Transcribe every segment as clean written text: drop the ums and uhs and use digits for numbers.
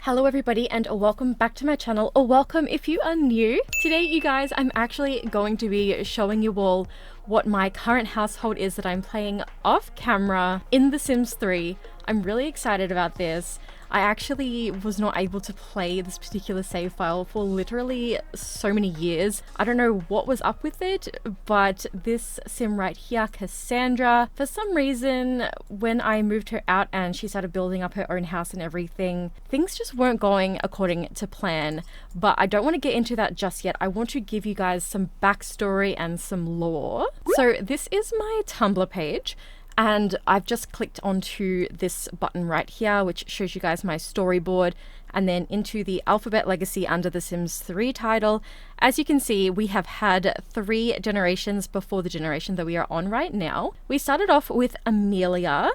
Hello everybody and welcome back to my channel, or welcome if you are new. Today you guys, I'm actually going to be showing you all what my current household is that I'm playing off camera in The Sims 3. I'm really excited about this. I actually was not able to play this particular save file for literally so many years. I don't know what was up with it, but this sim right here, Cassandra, for some reason, when I moved her out and she started building up her own house and everything, things just weren't going according to plan. But I don't want to get into that just yet. I want to give you guys some backstory and some lore. So this is my Tumblr page. And I've just clicked onto this button right here, which shows you guys my storyboard, and then into the Alphabet Legacy under the Sims 3 title. As you can see, we have had 3 generations before the generation that we are on right now. We started off with Amelia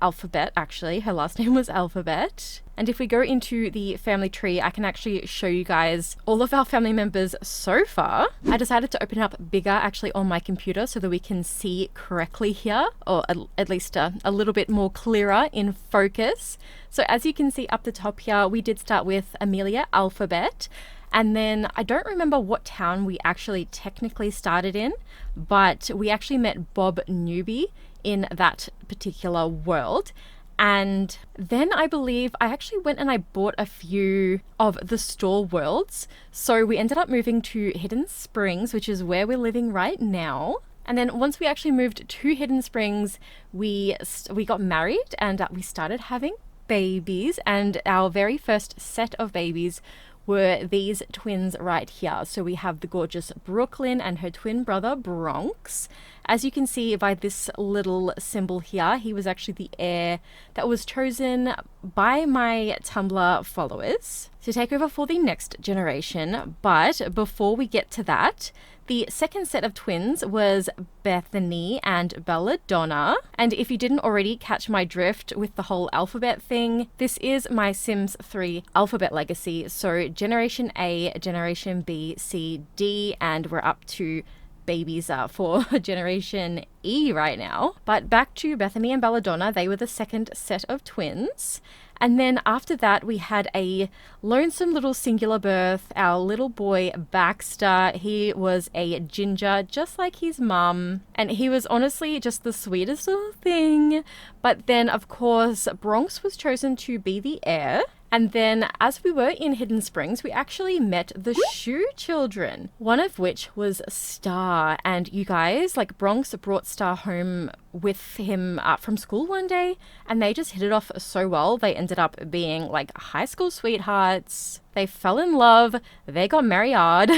Alphabet, actually. Her last name was Alphabet. And if we go into the family tree, I can actually show you guys all of our family members so far. I decided to open it up bigger actually on my computer so that we can see correctly here, or at least a little bit more clearer in focus. So as you can see up the top here, we did start with Amelia Alphabet. And then I don't remember what town we actually technically started in, but we actually met Bob Newby in that particular world. And then I believe I actually went and I bought a few of the store worlds. So we ended up moving to Hidden Springs, which is where we're living right now. And then once we actually moved to Hidden Springs, we got married and we started having babies. And our very first set of babies were these twins right here. So we have the gorgeous Brooklyn and her twin brother Bronx. As you can see by this little symbol here, he was actually the heir that was chosen by my Tumblr followers to take over for the next generation. But before we get to that, the second set of twins was Bethany and Belladonna. And if you didn't already catch my drift with the whole alphabet thing, this is my Sims 3 alphabet legacy. So Generation A, Generation B, C, D, and we're up to babies for Generation E right now. But back to Bethany and Belladonna, they were the second set of twins. And then after that, we had a lonesome little singular birth, our little boy Baxter. He was a ginger, just like his mum. And he was honestly just the sweetest little thing. But then, of course, Bronx was chosen to be the heir. And then as we were in Hidden Springs, we actually met the Shoe children, one of which was Star. And you guys, like, Bronx brought Star home with him from school one day, and they just hit it off so well. They ended up being like high school sweethearts. They fell in love, they got married,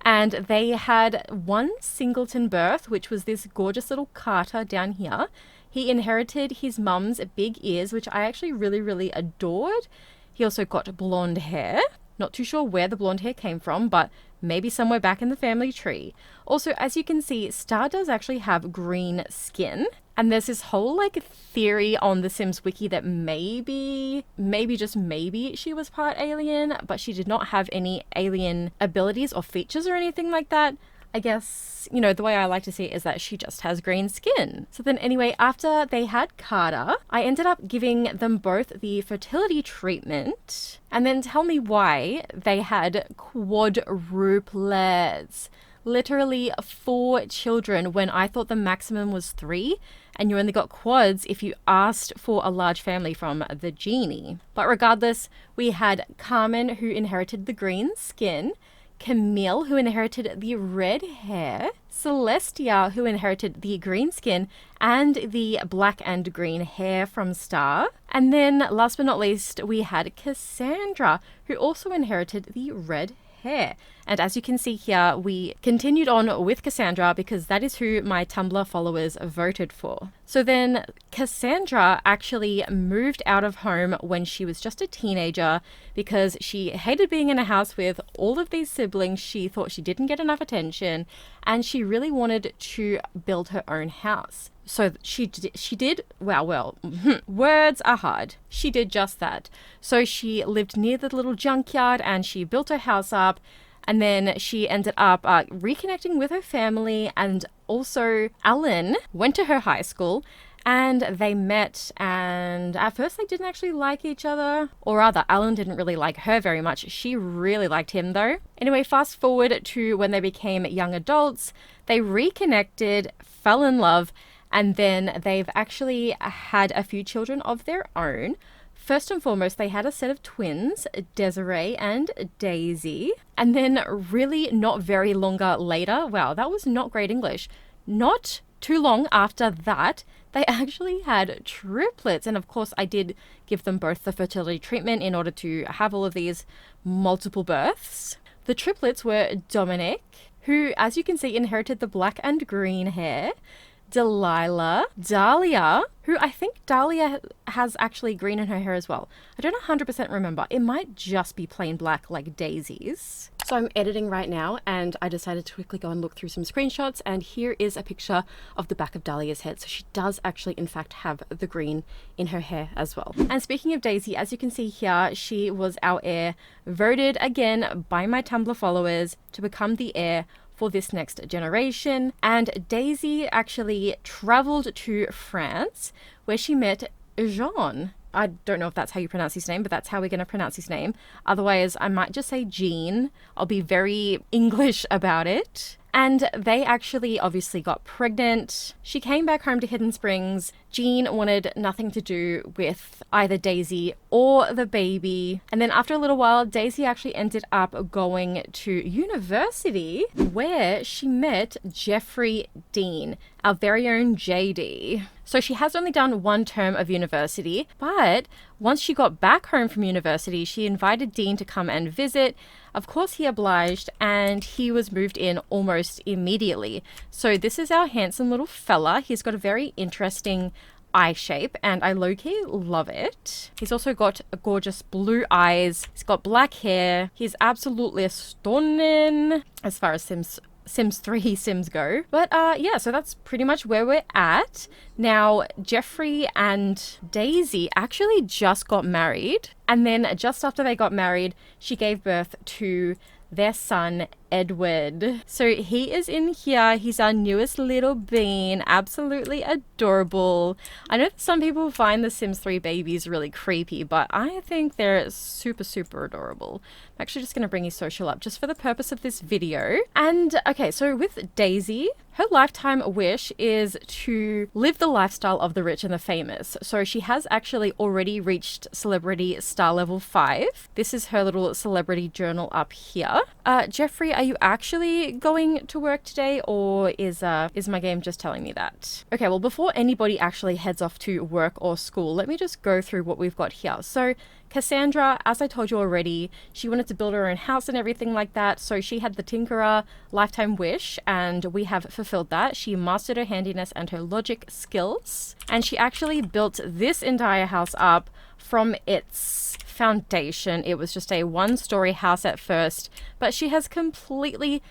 and they had one singleton birth, which was this gorgeous little Carter down here. He inherited his mum's big ears, which I actually really, really adored. He also got blonde hair. Not too sure where the blonde hair came from, but maybe somewhere back in the family tree. Also, as you can see, Star does actually have green skin. And there's this whole like theory on the Sims wiki that maybe just maybe she was part alien, but she did not have any alien abilities or features or anything like that. I guess, you know, the way I like to see it is that she just has green skin. So then anyway, after they had Carter, I ended up giving them both the fertility treatment. And then tell me why they had quadruplets. Literally 4 children when I thought the maximum was 3. And you only got quads if you asked for a large family from the genie. But regardless, we had Carmen, who inherited the green skin, Camille, who inherited the red hair, Celestia, who inherited the green skin and the black and green hair from Star. And then last but not least, we had Cassandra, who also inherited the red hair. And as you can see here, we continued on with Cassandra because that is who my Tumblr followers voted for. So then Cassandra actually moved out of home when she was just a teenager because she hated being in a house with all of these siblings. She thought she didn't get enough attention and she really wanted to build her own house. So she did, well, words are hard. She did just that. So she lived near the little junkyard and she built her house up. And then she ended up reconnecting with her family, and also Alan went to her high school, and they met, and at first they didn't actually like each other, or rather Alan didn't really like her very much. She really liked him though. Anyway, fast forward to when they became young adults, they reconnected, fell in love, and then they've actually had a few children of their own. First and foremost, they had a set of twins, Desiree and Daisy. And then really not very longer later, wow, that was not great English. Not too long after that, they actually had triplets. And of course, I did give them both the fertility treatment in order to have all of these multiple births. The triplets were Dominic, who, as you can see, inherited the black and green hair. Delilah, Dahlia, who I think Dahlia has actually green in her hair as well. I don't 100% remember. It might just be plain black like Daisy's. So I'm editing right now and I decided to quickly go and look through some screenshots, and here is a picture of the back of Dahlia's head. So she does actually in fact have the green in her hair as well. And speaking of Daisy, as you can see here, she was our heir, voted again by my Tumblr followers to become the heir for this next generation. And Daisy actually traveled to France where she met Jean. I don't know if that's how you pronounce his name, but that's how we're going to pronounce his name. Otherwise, I might just say Jean. I'll be very English about it. And they actually obviously got pregnant. She came back home to Hidden Springs. Jean wanted nothing to do with either Daisy or the baby. And then after a little while, Daisy actually ended up going to university where she met Jeffrey Dean, our very own JD. So she has only done one term of university, but once she got back home from university, she invited Dean to come and visit. Of course, he obliged, and he was moved in almost immediately. So this is our handsome little fella. He's got a very interesting eye shape, and I low-key love it. He's also got gorgeous blue eyes. He's got black hair. He's absolutely stunning as far as Sims 3 Sims go. But yeah, so that's pretty much where we're at. Now, Jeffrey and Daisy actually just got married. And then just after they got married, she gave birth to their son, Edward. So he is in here. He's our newest little bean. Absolutely adorable. I know that some people find the Sims 3 babies really creepy, but I think they're super, super adorable. I'm actually just going to bring his social up just for the purpose of this video. And okay, so with Daisy, her lifetime wish is to live the lifestyle of the rich and the famous. So she has actually already reached celebrity star level 5. This is her little celebrity journal up here. Jeffrey, are you actually going to work today, or is my game just telling me that? Okay, well, before anybody actually heads off to work or school, let me just go through what we've got here. So Cassandra, as I told you already, she wanted to build her own house and everything like that. So she had the Tinkerer lifetime wish, and we have fulfilled that. She mastered her handiness and her logic skills, and she actually built this entire house up from its foundation. It was just a one-story house at first, but she has completely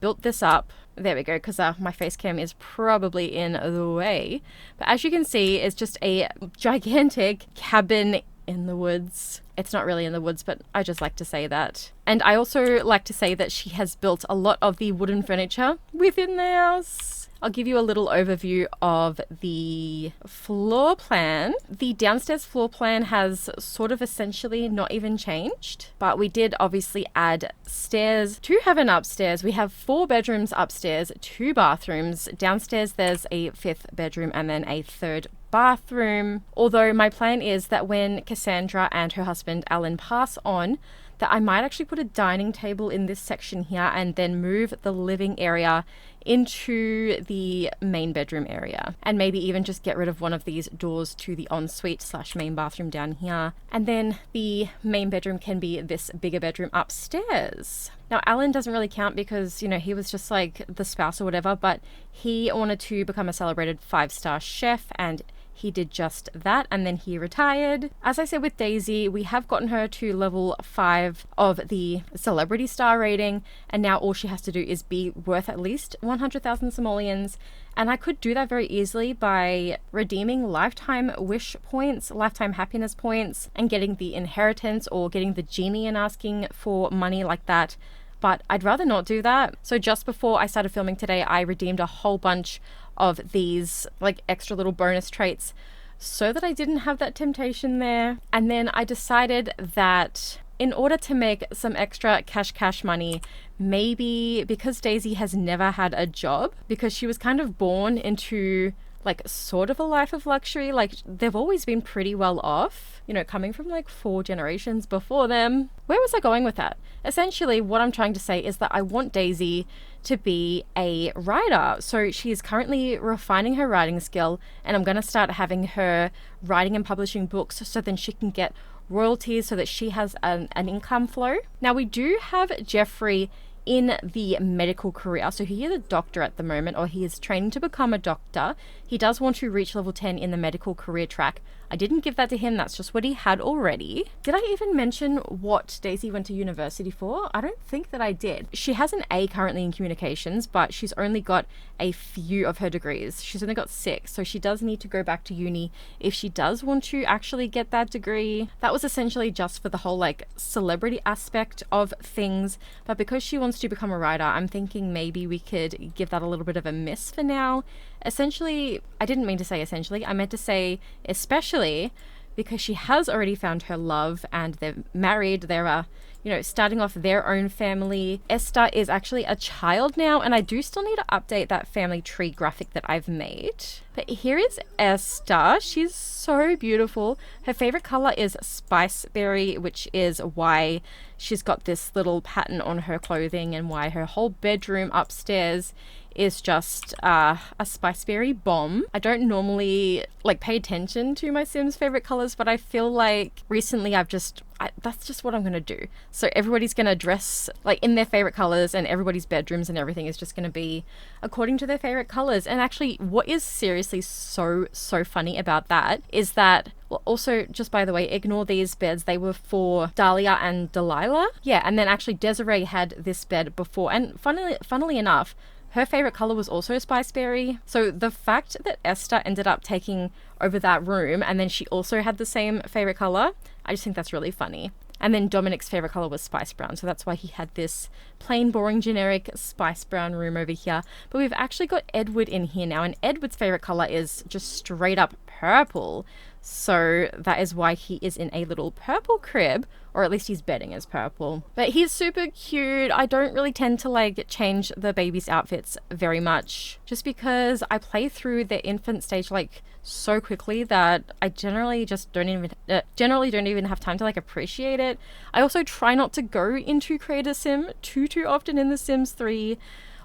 built this up. There we go, because my face cam is probably in the way. But as you can see, it's just a gigantic cabin in the woods. It's not really in the woods, but I just like to say that. And I also like to say that she has built a lot of the wooden furniture within the house. I'll give you a little overview of the floor plan. The downstairs floor plan has sort of essentially not even changed, but we did obviously add stairs to have an upstairs. We have 4 bedrooms upstairs, 2 bathrooms. Downstairs there's a 5th bedroom and then a 3rd bathroom. Although my plan is that when Cassandra and her husband Alan pass on, that I might actually put a dining table in this section here and then move the living area into the main bedroom area, and maybe even just get rid of one of these doors to the ensuite / main bathroom down here, and then the main bedroom can be this bigger bedroom upstairs. Now Alan doesn't really count because, you know, he was just like the spouse or whatever, but he wanted to become a celebrated 5-star chef, and he did just that, and then he retired. As I said with Daisy, we have gotten her to level 5 of the celebrity star rating, and now all she has to do is be worth at least 100,000 simoleons. And I could do that very easily by redeeming lifetime wish points, lifetime happiness points, and getting the inheritance or getting the genie and asking for money like that. but I'd rather not do that. So just before I started filming today, I redeemed a whole bunch of these like extra little bonus traits so that I didn't have that temptation there. And then I decided that in order to make some extra cash money, maybe because Daisy has never had a job, because she was kind of born into like sort of a life of luxury, like they've always been pretty well off, you know, coming from like 4 generations before them. Where was I going with that? Essentially, what I'm trying to say is that I want Daisy to be a writer. So she's currently refining her writing skill, and I'm going to start having her writing and publishing books so then she can get royalties so that she has an income flow. Now we do have Jeffrey in the medical career. So he is a doctor at the moment, or he is training to become a doctor. He does want to reach level 10 in the medical career track. I didn't give that to him, that's just what he had already. Did I even mention what Daisy went to university for? I don't think that I did. She has an A currently in communications, but she's only got a few of her degrees. She's only got 6, so she does need to go back to uni if she does want to actually get that degree. That was essentially just for the whole like celebrity aspect of things, but because she wants to become a writer, I'm thinking maybe we could give that a little bit of a miss for now. Essentially, I didn't mean to say essentially, I meant to say especially, because she has already found her love and they're married, they're you know, starting off their own family. Esther is actually a child now, and I do still need to update that family tree graphic that I've made. But here is Esther. She's so beautiful. Her favorite color is spiceberry, which is why she's got this little pattern on her clothing and why her whole bedroom upstairs is just a spiceberry bomb. I don't normally like pay attention to my Sims favorite colors, but I feel like recently that's just what I'm gonna do. So everybody's gonna dress like in their favorite colors, and everybody's bedrooms and everything is just gonna be according to their favorite colors. And actually, what is seriously so funny about that is that, well, also, just by the way, ignore these beds. They were for Dahlia and Delilah. Yeah, and then actually Desiree had this bed before. And funnily enough, her favorite color was also spiceberry. So the fact that Esther ended up taking over that room and then she also had the same favorite color, I just think that's really funny. And then Dominic's favorite color was spice brown, so that's why he had this plain, boring, generic spice brown room over here. But we've actually got Edward in here now, and Edward's favorite color is just straight up purple. So that is why he is in a little purple crib, or at least his bedding is purple. But he's super cute. I don't really tend to like change the baby's outfits very much, just because I play through the infant stage like so quickly that I generally don't even have time to like appreciate it. I also try not to go into Create a Sim too often in The Sims 3,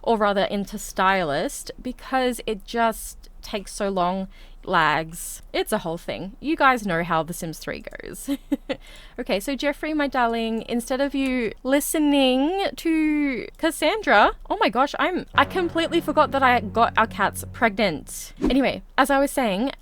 or rather into Stylist, because it just takes so long, lags. It's a whole thing. You guys know how The Sims 3 goes. Okay, so Jeffrey, my darling, instead of you listening to Cassandra, oh my gosh, I completely forgot that I got our cats pregnant. Anyway, as I was saying,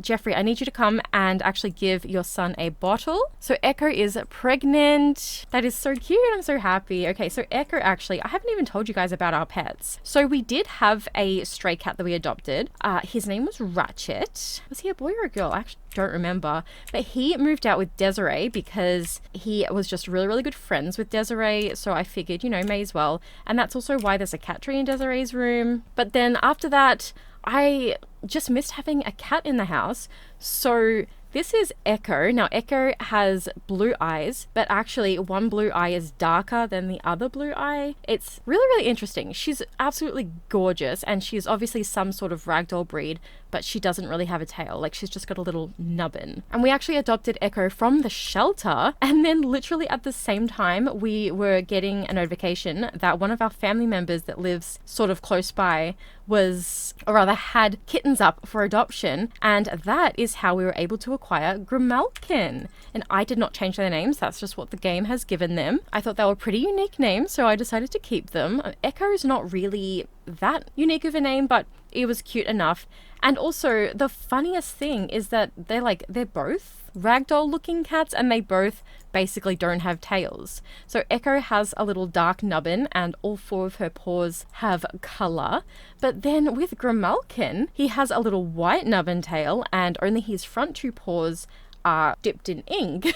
Jeffrey, I need you to come and actually give your son a bottle. So Echo is pregnant. That is so cute. I'm so happy. Okay, so Echo, actually, I haven't even told you guys about our pets. So we did have a stray cat that we adopted. His name was Ratchet. Was he a boy or a girl? I actually don't remember. But he moved out with Desiree because he was just really good friends with Desiree. So I figured, you know, may as well. And that's also why there's a cat tree in Desiree's room. But then after that, I just missed having a cat in the house. So this is Echo. Now, Echo has blue eyes, but actually one blue eye is darker than the other blue eye. It's really interesting. She's absolutely gorgeous, and she's obviously some sort of ragdoll breed, but she doesn't really have a tail. Like, she's just got a little nubbin. And we actually adopted Echo from the shelter, and then literally at the same time, we were getting a notification that one of our family members that lives sort of close by was, or rather had kittens up for adoption, and that is how we were able to acquire Grimalkin. And I did not change their names, that's just what the game has given them. I thought they were pretty unique names, so I decided to keep them. Echo is not really that unique of a name, but it was cute enough. And also, the funniest thing is that they're both ragdoll looking cats, and they both basically don't have tails. So Echo has a little dark nubbin, and all 4 of her paws have color. But then with Grimalkin, he has a little white nubbin tail, and only his front 2 paws are dipped in ink.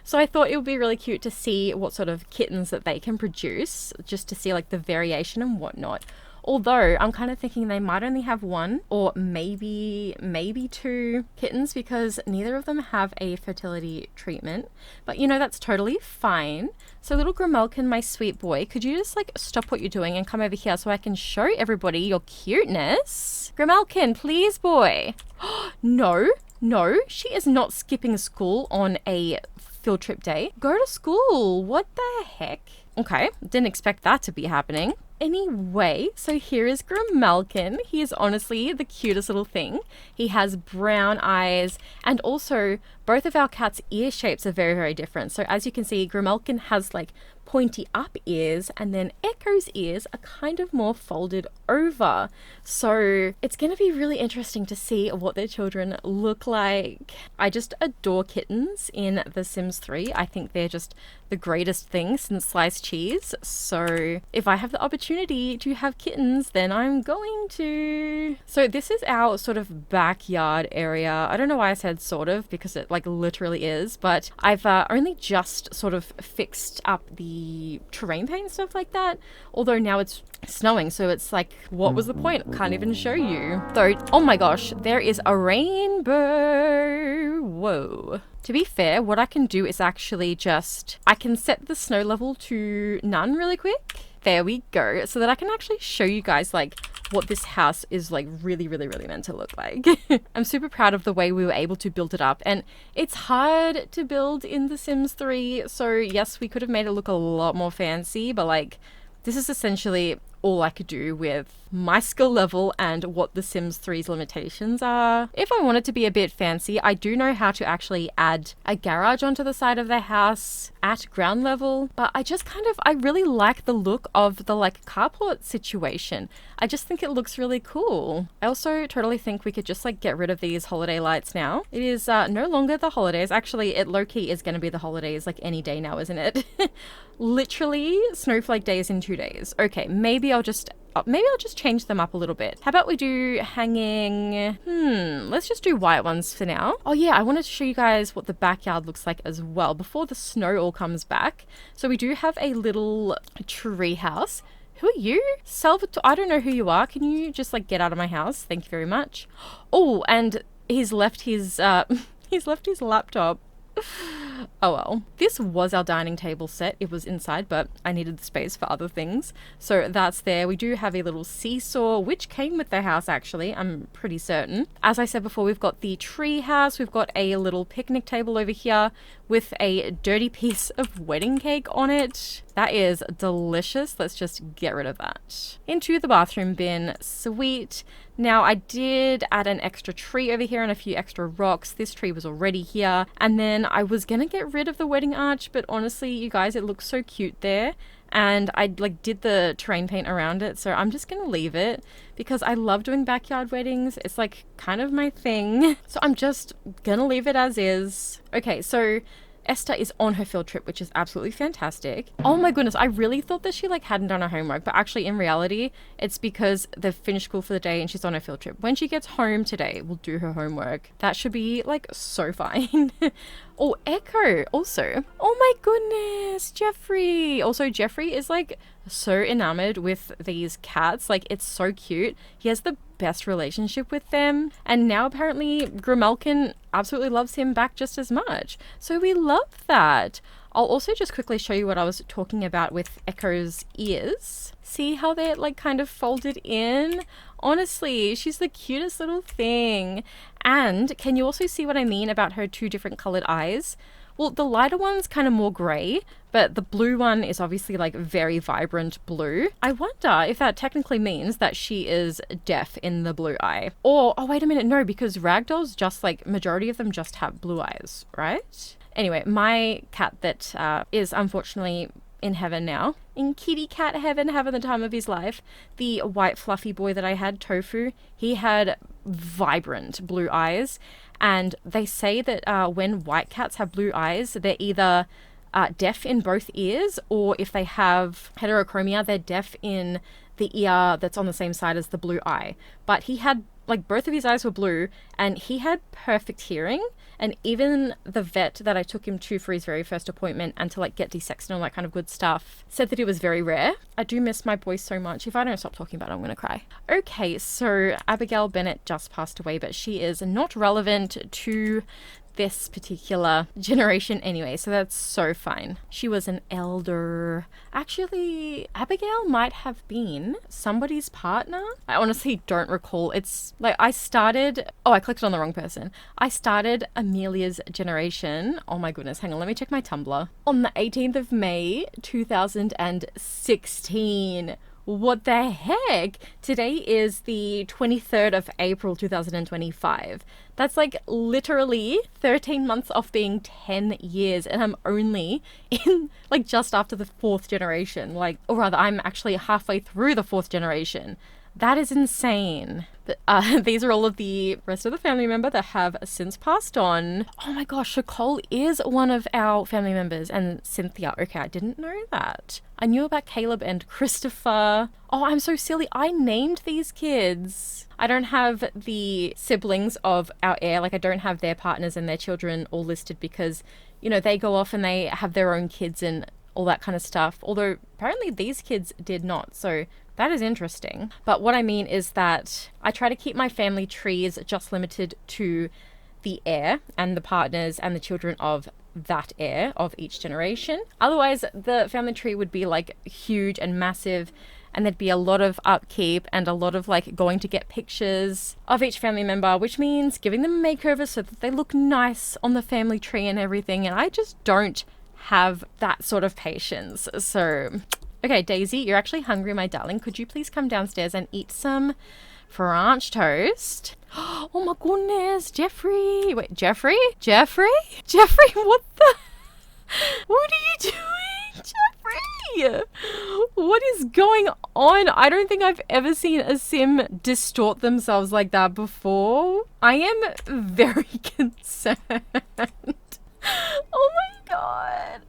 So I thought it would be really cute to see what sort of kittens that they can produce, just to see like the variation and whatnot. Although I'm kind of thinking they might only have one or maybe two kittens, because neither of them have a fertility treatment. But you know, that's totally fine. So little Grimelkin, my sweet boy, could you just like stop what you're doing and come over here so I can show everybody your cuteness? Grimelkin, please, boy. No, she is not skipping school on a field trip day. Go to school. What the heck? Okay, didn't expect that to be happening. Anyway, so here is Grimelkin. He is honestly the cutest little thing. He has brown eyes, and also both of our cats' ear shapes are very, very different. So as you can see, Grimelkin has like pointy up ears, and then Echo's ears are kind of more folded over. So it's going to be really interesting to see what their children look like. I just adore kittens in The Sims 3. I think they're just the greatest thing since sliced cheese. So if I have the opportunity to have kittens, then I'm going to. So this is our sort of backyard area. I don't know why I said sort of, because it like literally is, but I've only just sort of fixed up the terrain paint and stuff like that. Although now it's snowing, so it's like, what was the point? Can't even show you. Though, oh my gosh, there is a rainbow. Whoa. To be fair, what I can do is actually I can set the snow level to none really quick. There we go. So that I can actually show you guys like what this house is like really meant to look like. I'm super proud of the way we were able to build it up, and it's hard to build in The Sims 3. So yes, we could have made it look a lot more fancy, but like this is essentially all I could do with my skill level and what The Sims 3's limitations are. If I wanted to be a bit fancy, I do know how to actually add a garage onto the side of the house at ground level, but I really like the look of the like carport situation. I just think it looks really cool. I also totally think we could just like get rid of these holiday lights now. It is no longer the holidays. Actually, it low-key is going to be the holidays like any day now, isn't it? Literally snowflake days in 2 days. Okay, maybe I'll just change them up a little bit. How about we do hanging? Let's just do white ones for now. Oh yeah, I wanted to show you guys what the backyard looks like as well before the snow all comes back. So we do have a little tree house. Who are you? Salvatore, I don't know who you are. Can you just like get out of my house? Thank you very much. Oh, and he's left his laptop. Oh well. This was our dining table set. It was inside, but I needed the space for other things. So that's there. We do have a little seesaw, which came with the house actually, I'm pretty certain. As I said before, we've got the tree house. We've got a little picnic table over here with a dirty piece of wedding cake on it. That is delicious. Let's just get rid of that. Into the bathroom bin. Sweet. Now I did add an extra tree over here and a few extra rocks. This tree was already here. And then I was gonna get rid of the wedding arch, but honestly, you guys, it looks so cute there. And I like did the terrain paint around it, so I'm just gonna leave it because I love doing backyard weddings. It's like kind of my thing. So I'm just gonna leave it as is. Okay, so Esther is on her field trip, which is absolutely fantastic. Oh my goodness, I really thought that she like hadn't done her homework, but actually in reality, it's because they've finished school for the day and she's on her field trip. When she gets home today, we'll do her homework. That should be like so fine. Oh, Echo also. Oh my goodness, Jeffrey. Also, Jeffrey is like so enamored with these cats. Like, it's so cute. He has the best relationship with them. And now apparently Grimelkin absolutely loves him back just as much. So we love that. I'll also just quickly show you what I was talking about with Echo's ears. See how they're like kind of folded in? Honestly, she's the cutest little thing. And can you also see what I mean about her two different colored eyes? Well, the lighter one's kind of more grey, but the blue one is obviously like very vibrant blue. I wonder if that technically means that she is deaf in the blue eye. Or, oh wait a minute, no, because ragdolls just like, majority of them just have blue eyes, right? Anyway, my cat that is unfortunately in heaven now, in kitty cat heaven, having the time of his life, the white fluffy boy that I had, Tofu, he had vibrant blue eyes. And they say that when white cats have blue eyes, they're either deaf in both ears, or if they have heterochromia, they're deaf in the ear that's on the same side as the blue eye. But he had like both of his eyes were blue, and he had perfect hearing. And even the vet that I took him to for his very first appointment and to like get desexed and all that kind of good stuff said that it was very rare. I do miss my boy so much. If I don't stop talking about it, I'm going to cry. Okay, so Abigail Bennett just passed away, but she is not relevant to this particular generation anyway, so that's so fine. She was an elder. Actually, Abigail might have been somebody's partner. I honestly don't recall. It's like I clicked on the wrong person. I started Amelia's generation. Oh my goodness, hang on, let me check my Tumblr. On the 18th of May 2016. What the heck? Today is the 23rd of April 2025. That's like literally 13 months off being 10 years, and I'm only in like just after the 4th generation. Like, or rather, I'm actually halfway through the 4th generation. That is insane. These are all of the rest of the family member that have since passed on. Oh my gosh, Nicole is one of our family members, and Cynthia. Okay, I didn't know that. I knew about Caleb and Christopher. Oh, I'm so silly. I named these kids. I don't have the siblings of our heir. Like, I don't have their partners and their children all listed because, you know, they go off and they have their own kids and all that kind of stuff. Although apparently these kids did not. So that is interesting. But what I mean is that I try to keep my family trees just limited to the heir and the partners and the children of that heir of each generation. Otherwise, the family tree would be like huge and massive, and there'd be a lot of upkeep and a lot of like going to get pictures of each family member, which means giving them a makeover so that they look nice on the family tree and everything. And I just don't have that sort of patience. So, okay, Daisy, you're actually hungry, my darling. Could you please come downstairs and eat some French toast? Oh my goodness, Jeffrey. Wait, Jeffrey? Jeffrey? Jeffrey, what the? What are you doing, Jeffrey? What is going on? I don't think I've ever seen a sim distort themselves like that before. I am very concerned. Oh my god.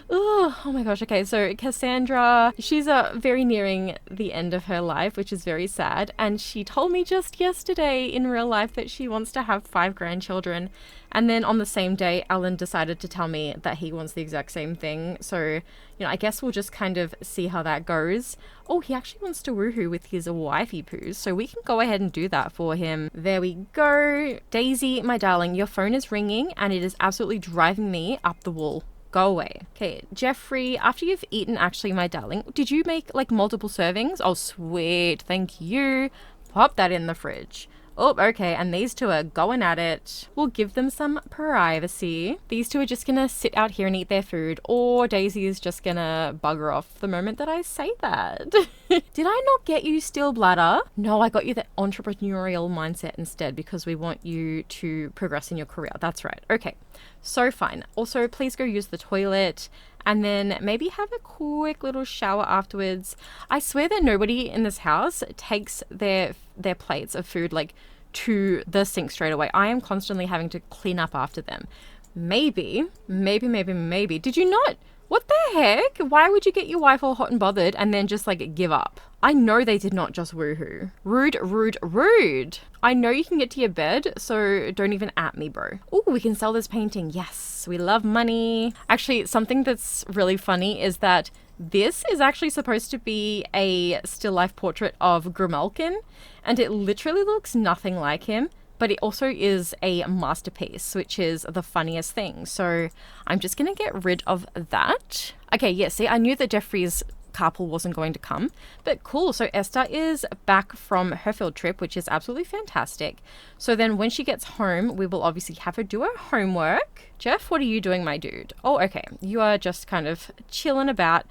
Ugh, oh my gosh. Okay, so Cassandra, she's very nearing the end of her life, which is very sad. And she told me just yesterday in real life that she wants to have 5 grandchildren. And then on the same day, Alan decided to tell me that he wants the exact same thing. So, you know, I guess we'll just kind of see how that goes. Oh, he actually wants to woohoo with his wifey poos, so we can go ahead and do that for him. There we go. Daisy, my darling, your phone is ringing and it is absolutely driving me up the wall. Go away. Okay, Jeffrey, after you've eaten, actually, my darling, did you make like multiple servings? Oh, sweet. Thank you. Pop that in the fridge. Oh, okay, and these two are going at it. We'll give them some privacy. These two are just gonna sit out here and eat their food, or Daisy is just gonna bugger off the moment that I say that. Did I not get you steel bladder? No, I got you the entrepreneurial mindset instead because we want you to progress in your career. That's right. Okay, so fine. Also, please go use the toilet and then maybe have a quick little shower afterwards. I swear that nobody in this house takes their plates of food like to the sink straight away. I am constantly having to clean up after them. Maybe. Did you not? What the heck? Why would you get your wife all hot and bothered and then just like give up? I know they did not just woohoo. Rude, rude, rude. I know you can get to your bed, so don't even at me, bro. Oh, we can sell this painting. Yes, we love money. Actually, something that's really funny is that this is actually supposed to be a still life portrait of Grimalkin, and it literally looks nothing like him. But it also is a masterpiece, which is the funniest thing. So I'm just going to get rid of that. Okay, yeah, see, I knew that Jeffrey's carpool wasn't going to come, but cool. So Esther is back from her field trip, which is absolutely fantastic. So then when she gets home, we will obviously have her do her homework. Jeff, what are you doing, my dude? Oh, okay. You are just kind of chilling about.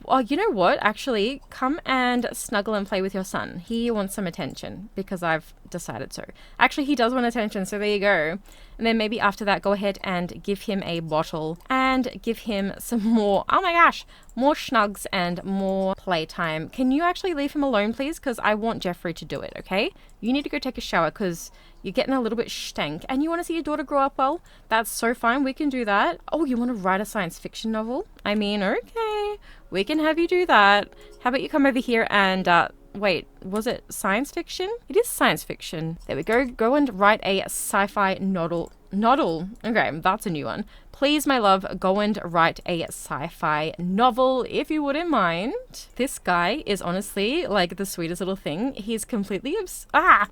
Oh, you know what? Actually, come and snuggle and play with your son. He wants some attention because I've decided so. Actually, he does want attention, so there you go. And then maybe after that, go ahead and give him a bottle and give him some more, oh my gosh, more schnugs and more playtime. Can you actually leave him alone, please? Because I want Jeffrey to do it, okay? You need to go take a shower because you're getting a little bit stank and you want to see your daughter grow up well. That's so fine. We can do that. Oh, you want to write a science fiction novel? I mean, okay, we can have you do that. How about you come over here and wait, was it science fiction? It is science fiction. There we go. Go and write a sci-fi novel. Okay, that's a new one. Please, my love, go and write a sci-fi novel if you wouldn't mind. This guy is honestly like the sweetest little thing. He's completely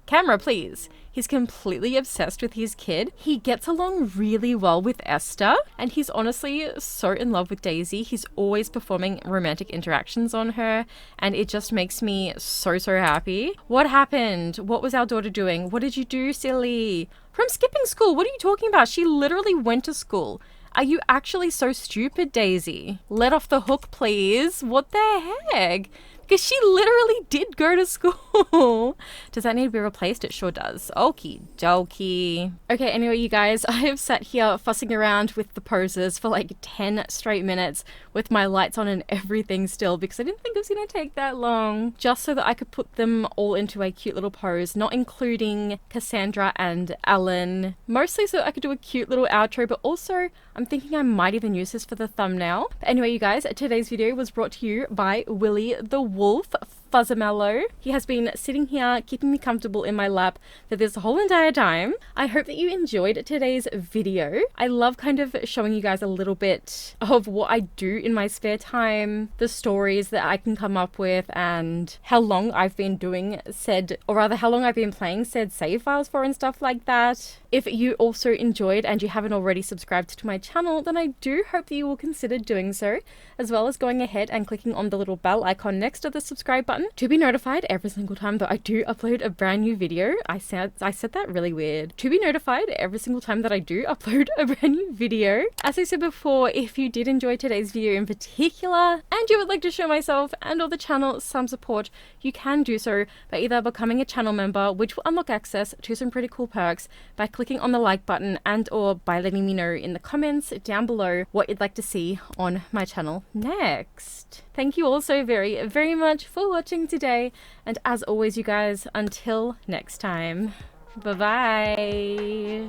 camera, please. He's completely obsessed with his kid. He gets along really well with Esther, and he's honestly so in love with Daisy. He's always performing romantic interactions on her, and it just makes me so happy. What happened? What was our daughter doing? What did you do, silly? From skipping school, what are you talking about? She literally went to school. Are you actually so stupid, Daisy? Let off the hook, please. What the heck? Because she literally did go to school. Does that need to be replaced? It sure does. Okie dokie. Okay, anyway, you guys, I have sat here fussing around with the poses for like 10 straight minutes with my lights on and everything still because I didn't think it was going to take that long. Just so that I could put them all into a cute little pose, not including Cassandra and Ellen. Mostly so that I could do a cute little outro, but also I'm thinking I might even use this for the thumbnail. But anyway, you guys, today's video was brought to you by Willy the Wolf Fuzzamello. He has been sitting here keeping me comfortable in my lap for this whole entire time. I hope that you enjoyed today's video. I love kind of showing you guys a little bit of what I do in my spare time, the stories that I can come up with, and how long I've been doing said, or rather how long I've been playing said save files for and stuff like that. If you also enjoyed and you haven't already subscribed to my channel, then I do hope that you will consider doing so, as well as going ahead and clicking on the little bell icon next to the subscribe button to be notified every single time that I do upload a brand new video. I said that really weird. To be notified every single time that I do upload a brand new video. As I said before, if you did enjoy today's video in particular, and you would like to show myself and or the channel some support, you can do so by either becoming a channel member, which will unlock access to some pretty cool perks, by clicking on the like button, and or by letting me know in the comments down below what you'd like to see on my channel next. Thank you all so very much for watching today, and as always, you guys, until next time, bye bye.